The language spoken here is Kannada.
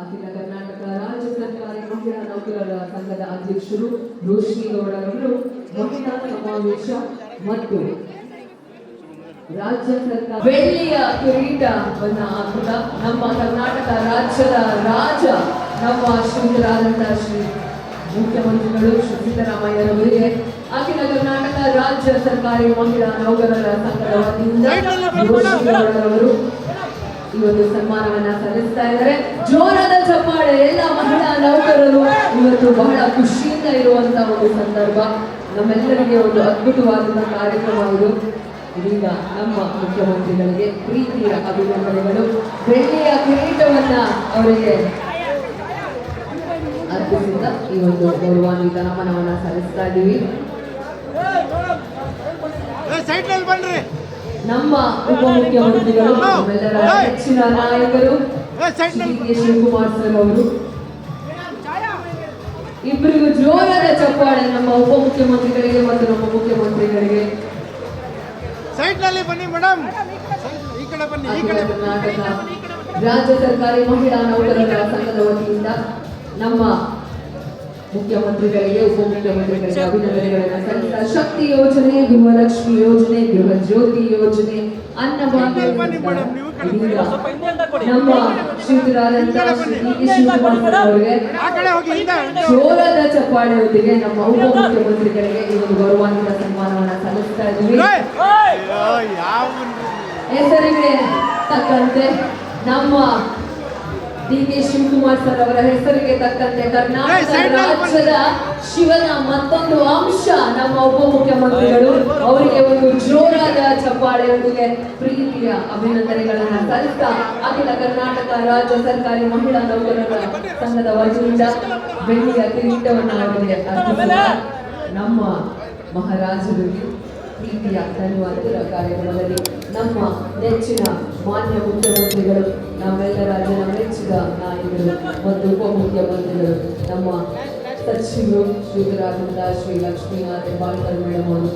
ಅಖಿಲ ಕರ್ನಾಟಕ ರಾಜ್ಯ ಸರ್ಕಾರಿ ಮಹಿಳಾ ನೌಕರರ ಸಂಘದ ಅಧ್ಯಕ್ಷರು ರೋಶ್ನಿಗೌಡರವರು ಮಹಿಳಾ ಸಮಾವೇಶ ಮತ್ತು ರಾಜ್ಯ ಸರ್ಕಾರ ಬೆಳ್ಳಿಯ ಕಿರೀಟವನ್ನು ಹಾಕಿದ ನಮ್ಮ ಕರ್ನಾಟಕ ರಾಜ್ಯದ ರಾಜ ನಮ್ಮ ಶ್ರೀರಾದಂತಹ ಶ್ರೀ ಮುಖ್ಯಮಂತ್ರಿಗಳು ಶ್ರೀ ಸಿದ್ದರಾಮಯ್ಯರವರಿಗೆ ಅಖಿಲ ಕರ್ನಾಟಕ ರಾಜ್ಯ ಸರ್ಕಾರಿ ಮಹಿಳಾ ನೌಕರರ ಸಂಘದ ವತಿಯಿಂದ ರೋಶ್ನಿಗೌಡರವರು ಈ ಒಂದು ಸನ್ಮಾನವನ್ನ ಸಲ್ಲಿಸ್ತಾ ಇದ್ದಾರೆ. ಜೋರಾದ ಚಪ್ಪಾಳೆ. ಎಲ್ಲ ಮಹಿಳಾ ನೌಕರರು ಇವತ್ತು ಬಹಳ ಖುಷಿಯಿಂದ ಇರುವಂತಹ ಒಂದು ಸಂದರ್ಭ. ನಮ್ಮೆಲ್ಲರಿಗೆ ಒಂದು ಅದ್ಭುತವಾದಂತಹ ಕಾರ್ಯಕ್ರಮ ಇದು. ಇದೀಗ ನಮ್ಮ ಮುಖ್ಯಮಂತ್ರಿಗಳಿಗೆ ಪ್ರೀತಿಯ ಅಭಿನಂದನೆಗಳು. ಬೆಳ್ಳಿಯ ಕಿರೀಟವನ್ನ ಅವರಿಗೆ ಅರ್ಪಿಸಿದ ಈ ಒಂದು ಗೌರವಾನ್ವಿತ ನಮನವನ್ನ ಸಲ್ಲಿಸ್ತಾ ಇದ್ದೀವಿ. ನಮ್ಮ ಉಪಮುಖ್ಯಮಂತ್ರಿಗಳು ನಮ್ಮೆಲ್ಲರ ಹೆಚ್ಚಿನ ನಾಯಕರು ಡಿ.ಕೆ. ಶಿವಕುಮಾರ್ ಸರ್ ಅವರು ಇಬ್ಬರಿಗೂ ಜೋರಾದ ಚಪ್ಪಾಳೆ ನಮ್ಮ ಉಪಮುಖ್ಯಮಂತ್ರಿಗಳಿಗೆ ಮತ್ತು ನಮ್ಮ ಮುಖ್ಯಮಂತ್ರಿಗಳಿಗೆ. ಕರ್ನಾಟಕ ರಾಜ್ಯ ಸರ್ಕಾರಿ ಮಹಿಳಾ ನೌಕರರ ಸಂಘದ ವತಿಯಿಂದ ನಮ್ಮ ಮುಖ್ಯಮಂತ್ರಿಗಳಿಗೆ ಉಪಮುಖ್ಯಮಂತ್ರಿಗಳಿಗೆ ಅಭಿನಂದನೆಗಳನ್ನು ಸಲ್ಲಿಸಿದ ಶಕ್ತಿ ಯೋಜನೆ, ಗೃಹಲಕ್ಷ್ಮಿ ಯೋಜನೆ, ಗೃಹ ಜ್ಯೋತಿ ಯೋಜನೆ, ಅನ್ನಭಾಗ್ಯ ನಮ್ಮ ಶ್ರೀರಾದಂತಹ ಶ್ರೀ ಡಿ.ಕೆ. ಶಿವಕುಮಾರ್ ಅವರಿಗೆ ಜೋರಾದ ಚಪ್ಪಾಳೆಯೊಂದಿಗೆ ನಮ್ಮ ಉಪಮುಖ್ಯಮಂತ್ರಿಗಳಿಗೆ ಈ ಒಂದು ಗೌರವಾನ್ವಿತ ಸನ್ಮಾನವನ್ನು ಸಲ್ಲಿಸ್ತಾ ಇದ್ದೀವಿ. ಹೆಸರಿಗೆ ತಕ್ಕಂತೆ ನಮ್ಮ ಡಿ.ಕೆ. ಶಿವಕುಮಾರ್ ಸರ್ ಅವರ ಹೆಸರಿಗೆ ತಕ್ಕಂತೆ ಕರ್ನಾಟಕ ರಾಜ್ಯದ ಶಿವನ ಮತ್ತೊಂದು ಅಂಶ ನಮ್ಮ ಉಪಮುಖ್ಯಮಂತ್ರಿಗಳು ಅವರಿಗೆ ಒಂದು ಜೋರಾದ ಚಪ್ಪಾಳೆಯೊಂದಿಗೆ ಪ್ರೀತಿಯ ಅಭಿನಂದನೆಗಳನ್ನು ಸಲ್ಲಿಸ್ತಾ ಅಖಿಲ ಕರ್ನಾಟಕ ರಾಜ್ಯ ಸರ್ಕಾರಿ ಮಹಿಳಾ ನೌಕರರ ಸಂಘದ ವತಿಯಿಂದ ಬೆಳ್ಳಿಯ ಕಿರೀಟವನ್ನು ಅವರಿಗೆ ಅರ್ಪಿಸಿದ ನಮ್ಮ ಮಹಾರಾಜರಿಗೆ ಪ್ರೀತಿಯ ಧನ್ಯವಾದಗಳ ಕಾರ್ಯಕ್ರಮದಲ್ಲಿ ನಮ್ಮ ನೆಚ್ಚಿನ ಮಾನ್ಯ ಮುಖ್ಯಮಂತ್ರಿಗಳು, ನಮ್ಮೆಲ್ಲರ ಜನ ಮೆಚ್ಚಿದ ನಾಯಕರು ಮತ್ತು ಉಪಮುಖ್ಯಮಂತ್ರಿಗಳು, ನಮ್ಮ ಸಚಿವರು ಶ್ರೀರಾದಂತಹ ಶ್ರೀ ಲಕ್ಷ್ಮೀನಾಥ ಹೆಬ್ಬಾಳ್ಕರ್ ಮೇಡಮ್ ಅವರು